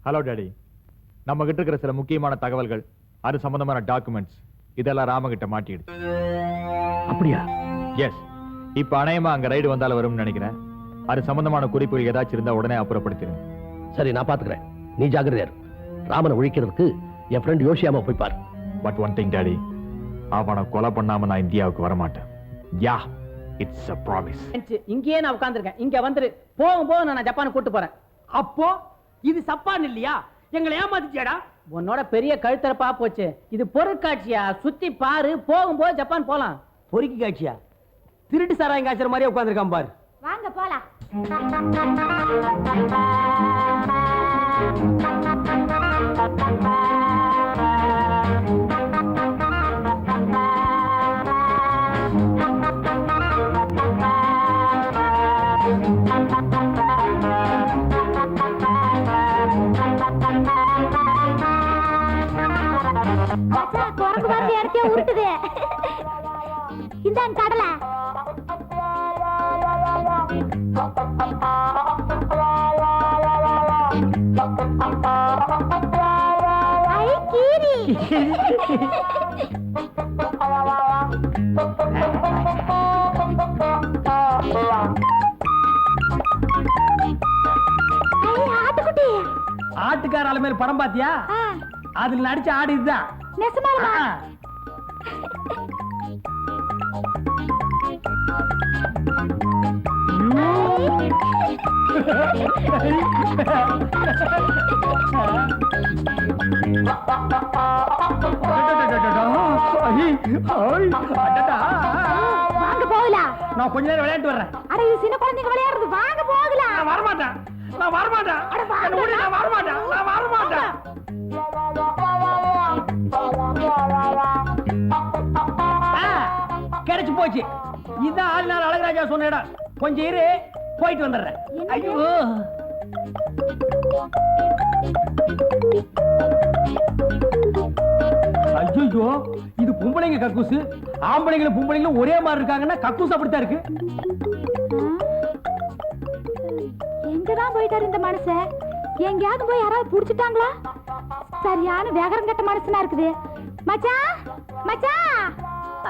Hello daddy, நம்ம கிட்ட இருக்கிற சில முக்கியமான தகவல்கள், அது சம்பந்தமான டாக்குமெண்ட்ஸ் இதெல்லாம் ராமகிட்ட மாட்டிடுது. அப்படியா? எஸ். இப்ப அநேகமா அங்க ரைடு வந்தாலும் வரும்னு நினைக்கிறேன். அது சம்பந்தமான குறிப்புகள் ஏதாச்சும் இருந்தா உடனே அப்புறப்படுத்திடுங்க. சரி, நான் பாத்துக்கிறேன். நீ ஜாக்கிரதையா இரு. ராமனை ஒழிக்கிறதுக்கு என் ஃப்ரெண்ட் யோசியாம போய் பாரு. பட் ஒன் திங் டாடி, அவனை கொலை பண்ணாம நான் இந்தியாவுக்கு வரமாட்டேன். யா, இட்ஸ் a promise. இங்கேயே நான் உட்கார்ந்திருக்கேன். இங்க வந்துரு. போகும்போது நான் ஜப்பானுக்கு கூட்டு போறேன். அப்போ இது சப்பான் இல்லையா? எங்களை ஏமாத்திட்டியாடா? உன்னோட பெரிய கழுத்தரப்பா போச்சு. இது பொருட்காட்சியா, சுத்தி பாரு. போகும்போது ஜப்பான் போலாம். பொறுக்கி காட்சியா? திருட்டு சாராயம் காய்ச்சற மாதிரியே உட்கார்ந்திருக்கான் பாரு. வாங்க போலாம். குரங்கு வந்து இடத்தையே உருட்டுது. இந்தாங்க கடலை. ஐ கீரி. ஆட்டுக்குட்டி. ஆட்டுக்கார ஆளு மேல படம் பாத்தியா? அதுல நடிச்ச ஆடு இதுதான். நெசமாலுமா? வாங்க போகலாம். நான் கொஞ்ச நேரம் விளையாட்டு வர்றேன். அட இது சின்ன குழந்தைங்க விளையாடுறது. வாங்க போகலாம். நான் வரமாட்டேன். நான் வரமாட்டேன். என்ன விடு, நான் வரமாட்டேன். நான் வரமாட்டேன். கிடைச்சு போச்சு. இதான் ஆளுநாள் அழகராஜா சொன்ன இடம். கொஞ்சம் இரு, போயிட்டு வந்துடுறேன். ஐயோ, ஐயோ, இது பொம்பளைங்க கக்கூசு. ஆம்பளைங்களும் பொம்பளைங்களும் ஒரே மாதிரி இருக்காங்கன்னா கக்கூஸ் அப்படித்தான் இருக்கு. எங்கதான் போயிட்டாரு இந்த மனுஷன்? எங்கேயாவது போய் யாராவது புடிச்சிட்டாங்களா? சரியான வேகரம் கட்ட மனுஷனா இருக்குது. மச்சான், மச்சான்.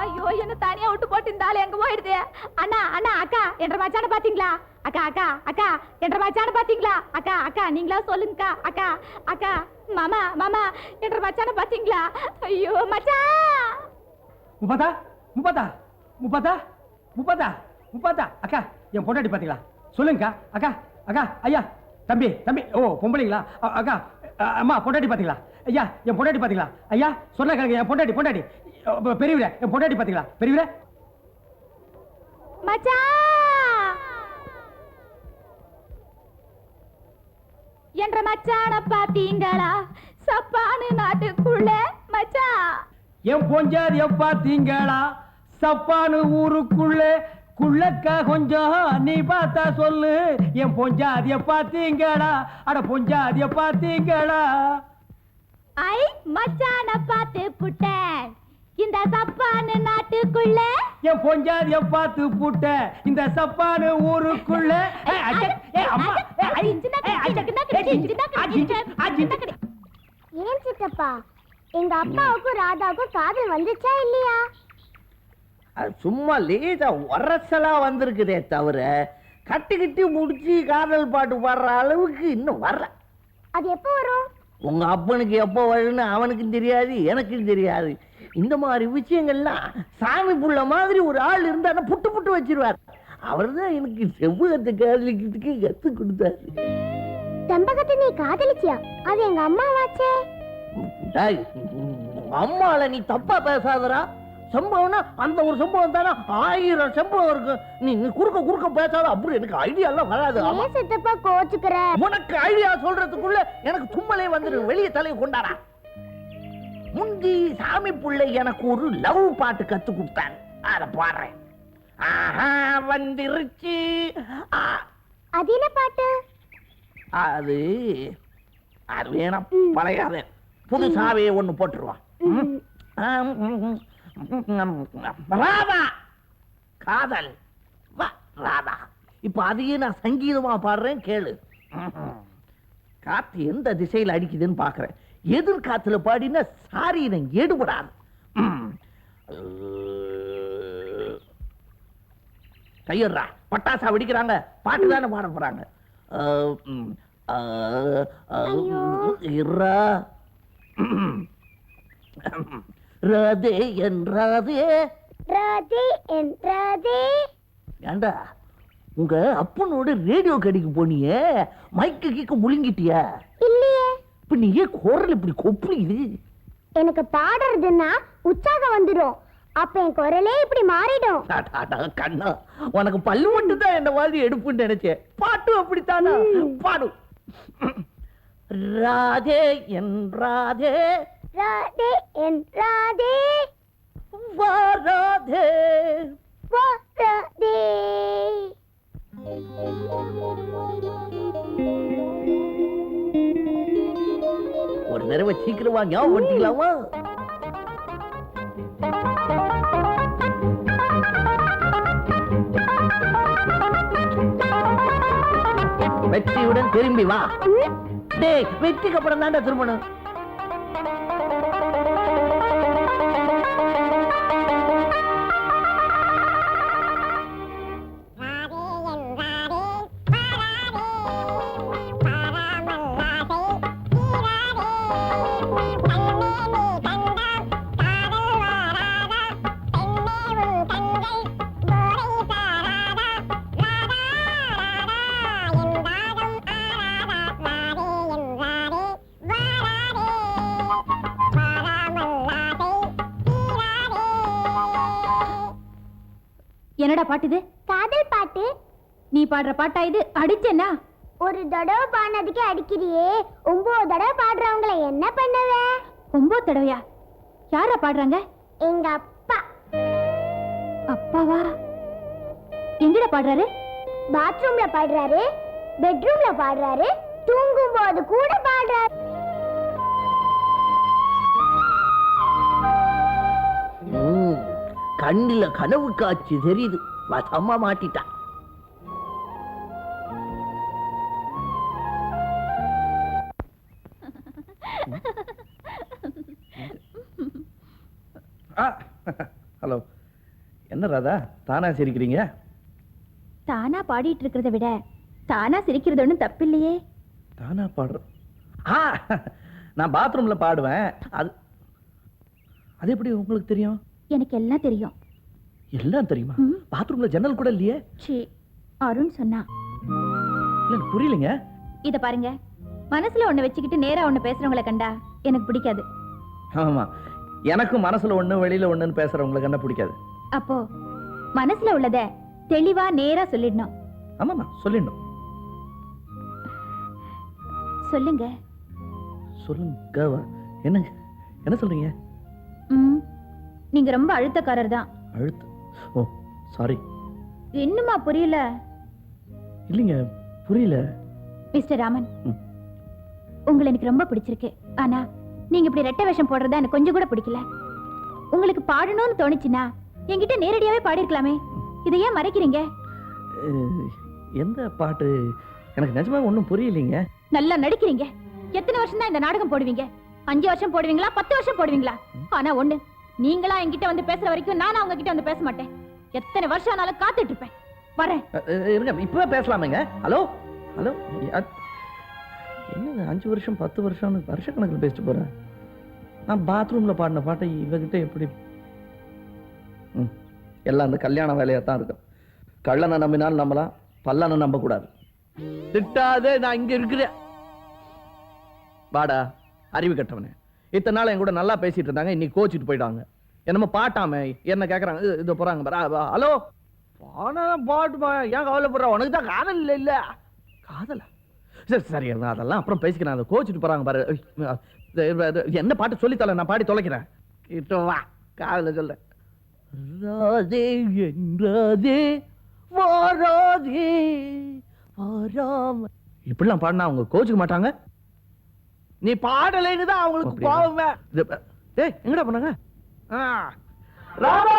ஐயோ, என்ன தனியா விட்டு போட்டு இந்த ஆளு எங்க போயிடுது? அண்ணா, அண்ணா, அக்கா என்ற மச்சான பாத்தீங்களா? அக்கா, அக்கா, அக்கா என்ற மச்சான பாத்தீங்களா? அக்கா, அக்கா நீங்களா சொல்லுங்கக்கா. அக்கா, அக்கா, மாமா, மாமா என்ற மச்சான பாத்தீங்களா? ஐயோ மச்சான். முப்பதா, முப்பதா, முப்பதா, முப்பதா, முப்பதா. அக்கா, என் பொண்டாட்டி பாத்தீங்களா? சொல்லுங்கக்கா. அக்கா, அக்கா, ஐயா, தம்பி, தம்பி. ஓ, பொம்பளைங்களா? அக்கா, அம்மா, பொண்டாட்டி பாத்தீங்களா? ஐயா, என் பொண்டாட்டி பாத்தீங்களா? ஐயா, சொன்ன கேளுங்க. என் பொண்டாட்டி, பொண்டாட்டி. பெரியவரே, என் பொண்டாட்டி பாத்தீங்களா? பெரியவரே. மச்சான் என்ற மச்சான பாத்தீங்களா? சப்பானு நாட்டுக்குள்ள மச்சான். என் பொஞ்சாதிய பாத்தீங்களா? சப்பானு ஊருக்குள்ள. குள்ளக்கா கொஞ்சம் நீ பார்த்தா சொல்லு. என் பொஞ்சாதிய பாத்தீங்களா? அட பொஞ்சாதிய பாத்தீங்களா? ஐ மச்சான பாத்து புட்டேன் இந்த சப்பானு நாட்டுக்குள்ள. என் பொஞ்சாதிய பார்த்து புட்ட இந்த சப்பானு ஊருக்குள்ள. ஏன் சித்தப்பா, எங்க அப்பாவுக்கும் ராதாவுக்கும் காதல் வந்துச்சா இல்லையா? சும்மா லேசா உரசலா வந்திருக்குதே தவிர கட்டி முடிச்சு காதல் பாட்டு பாடுற அளவுக்கு இன்னும் வரல. அது எப்போ வரும்? உங்க அப்பனுக்கு எப்போ வரும்னு அவனுக்கும் தெரியாது, எனக்கும் தெரியாது. இந்த மாதிரி விஷயங்கள்லாம் சாமி புள்ள மாதிரி ஒரு ஆள் இருந்தா புட்டு புட்டு வச்சிருவார். அவர் தான் எனக்கு செவ்வகத்தை காதலிக்கிறதுக்கு கத்து கொடுத்தாரு. செம்பகத்தை நீ காதலிச்சியா? அது எங்க அம்மாவாச்சே. அம்மால நீ தப்பா பேசாதரா. சம்பவம்னா அந்த ஒரு சம்பவம் தானே, 1000 சம்பவம் இருக்கு. நீ குறுக்க குறுக்க பேசாத. அப்படி எனக்கு ஐடியா எல்லாம் வராது. சித்தப்பா கோச்சுக்கிற. உனக்கு ஐடியா சொல்றதுக்குள்ள எனக்கு தும்மலே வந்துரு. வெளியே தலையை கொண்டாடா. முந்தி சாமி பிள்ளை எனக்கு ஒரு லவ் பாட்டு கத்து கொடுத்தாங்க. அத பாடுறேன். ஆஹா வந்துருச்சு. அது என்ன பாட்டு? அது அது வேணாம், பழையாத. புதுசாவே ஒண்ணு போட்டுருவான். ராதா காதல் வா ராதா. இப்ப அதையே நான் சங்கீதமா பாடுறேன், கேளு. காத்து எந்த திசையில் அடிக்குதுன்னு பாக்குறேன். எதிர்காத்துல பாடினா சாரீரம் எடுபடாது. கையறா, பட்டாசா வெடிக்கிறாங்க, பாட்டு தானே பாட போறாங்க. ராதே என்றாதே ராதே என்றாதே. ஏண்டா உங்க அப்பனோட ரேடியோ கடைக்கு போனியே, மைக்கு கீக்க முழுங்கிட்டியா? இல்லையே. இப்ப நீ ஏன் குரல் இப்படி கொப்புளிக்குது? எனக்கு பாடுறதுன்னா உற்சாகம் வந்துடும், அப்ப என் குரலே இப்படி மாறிடும். கண்ணா, உனக்கு பல்லு மட்டும் தான் என்ன மாதிரி எடுப்புன்னு நினைச்சேன். பாட்டு அப்படித்தானா? பாடு. ராதே என்றாதே ராதே என்றாதே வாராதே வாராதே. ஒரு தடவை சீக்கிரமா ஞாபகம் பண்ணிக்கலாமா? வெற்றியுடன் திரும்பி வா. டேய், வெற்றிக்கு அப்புறம் தாண்டா திரும்பணும். என்னடா பாட்டு இது? காதல் பாட்டு. நீ பாடுற பாட்டா இது? அடிச்சேன்னா ஒரு தடவை பாடினதுக்கே அடிக்கிறியே, 9 தடவை பாடுறவங்கள என்ன பண்ணுவ? 9 தடவையா? யாரா பாடுறாங்க? எங்க அப்பா. அப்பாவா? எங்கடா பாடுறாரு? பாத்ரூம்ல பாடுறாரு, பெட்ரூம்ல பாடுறாரு, தூங்கும் போது கூட பாடுறாரு. கண்ணில கனவு காட்சி தெரியுது. அம்மா மாட்டிட்டா. ஹலோ, என்ன ராதா தானா சிரிக்கிறீங்க? தானா பாடிட்டு இருக்கிறத விட தானா சிரிக்கிறது ஒன்றும் தப்பில்லையே. தானா பாடுற? நான் பாத்ரூம்ல பாடுவேன். அது எப்படி உங்களுக்கு தெரியும்? எனக்கு எல்லாம் தெரியும். எல்லாம் தெரியுமா? பாத்ரூம்ல ஜன்னல் கூட இல்லையே. அருண் சொன்னா. இல்ல புரியலங்க. இத பாருங்க, மனசுல ஒண்ணு வச்சுக்கிட்டு நேரா ஒண்ணு பேசுறவங்கள கண்டா எனக்கு பிடிக்காது. ஆமா, எனக்கும் மனசுல ஒண்ணு வெளியில ஒண்ணுன்னு பேசுறவங்கள கண்டா பிடிக்காது. அப்போ மனசுல உள்ளத தெளிவா நேரா சொல்லிடணும். ஆமாமா, சொல்லிடணும். சொல்லுங்க. சொல்லுங்க. என்னங்க என்ன சொல்றீங்க? நீங்க ரொம்ப அழுத்தக்காரர் தான். அழுத்த? ஓ சாரி. என்னமா புரியல? இல்லைங்க, புரியல. மிஸ்டர் ராமன், உங்களை எனக்கு ரொம்ப பிடிச்சிருக்கு. ஆனா நீங்க இப்படி ரெட்டை வேஷம் போடுறதா எனக்கு கொஞ்சம் கூட பிடிக்கல. உங்களுக்கு பாடணும்னு தோணுச்சுன்னா என்கிட்ட நேரடியாவே பாடிருக்கலாமே. இதை ஏன் மறைக்கிறீங்க? எந்த பாட்டு? எனக்கு நிஜமா ஒண்ணும் புரியலீங்க. நல்லா நடிக்கிறீங்க. எத்தனை வருஷம் தான் இந்த நாடகம் போடுவீங்க? 5 வருஷம் போடுவீங்களா, 10 வருஷம் போடுவீங்களா? ஆனா ஒண்ணு, நீங்களா என்கிட்ட வந்து பேசுற வரைக்கும் நானும் அவங்க கிட்ட வந்து பேச மாட்டேன். எத்தனை வருஷம் ஆனாலும் காத்துட்டு இருப்பேன். வரேன். இருங்க, இப்பவே பேசலாமேங்க. ஹலோ ஹலோ, என்ன 5 வருஷம் 10 வருஷம்னு வருஷக்கணக்கில் பேசிட்டு போறேன். நான் பாத்ரூம்ல பாடின பாட்டை இவகிட்ட எப்படி? எல்லாம் அந்த கல்யாண வேலையா தான் இருக்கும். கள்ளனை நம்பினால் நம்பலாம், பல்லனை நம்ப கூடாது. திட்டாதே, நான் இங்க இருக்கிறேன். வாடா அறிவு கட்டவனே. இத்தனை நாள் என் கூட நல்லா பேசிட்டு இருந்தாங்க, இன்னைக்கு கோச்சிட்டு போயிட்டாங்க. என்னமோ பாட்டாம என்ன கேக்குறாங்க. இது போறாங்க பாரு. ஹலோ, பாட்டுமா, ஏன் கவலைப்படுற? உனக்கு தான் காதல் இல்ல. இல்ல காதல? சரி சரி, அதெல்லாம் அப்புறம் பேசிக்கிறேன். அதை கோச்சிட்டு போறாங்க பாரு. என்ன பாட்டு சொல்லித்தல, நான் பாடி தொலைக்கிறேன். கிட்ட வா, காதல சொல்ல. ராதே என்றாதே வாராதே வாராம. இப்படிலாம் பாடினா அவங்க கோச்சுக்க மாட்டாங்க. நீ பாடலைன்னு தான் அவங்களுக்கு கோவமே. எங்கடா பண்ணாங்க? ராதா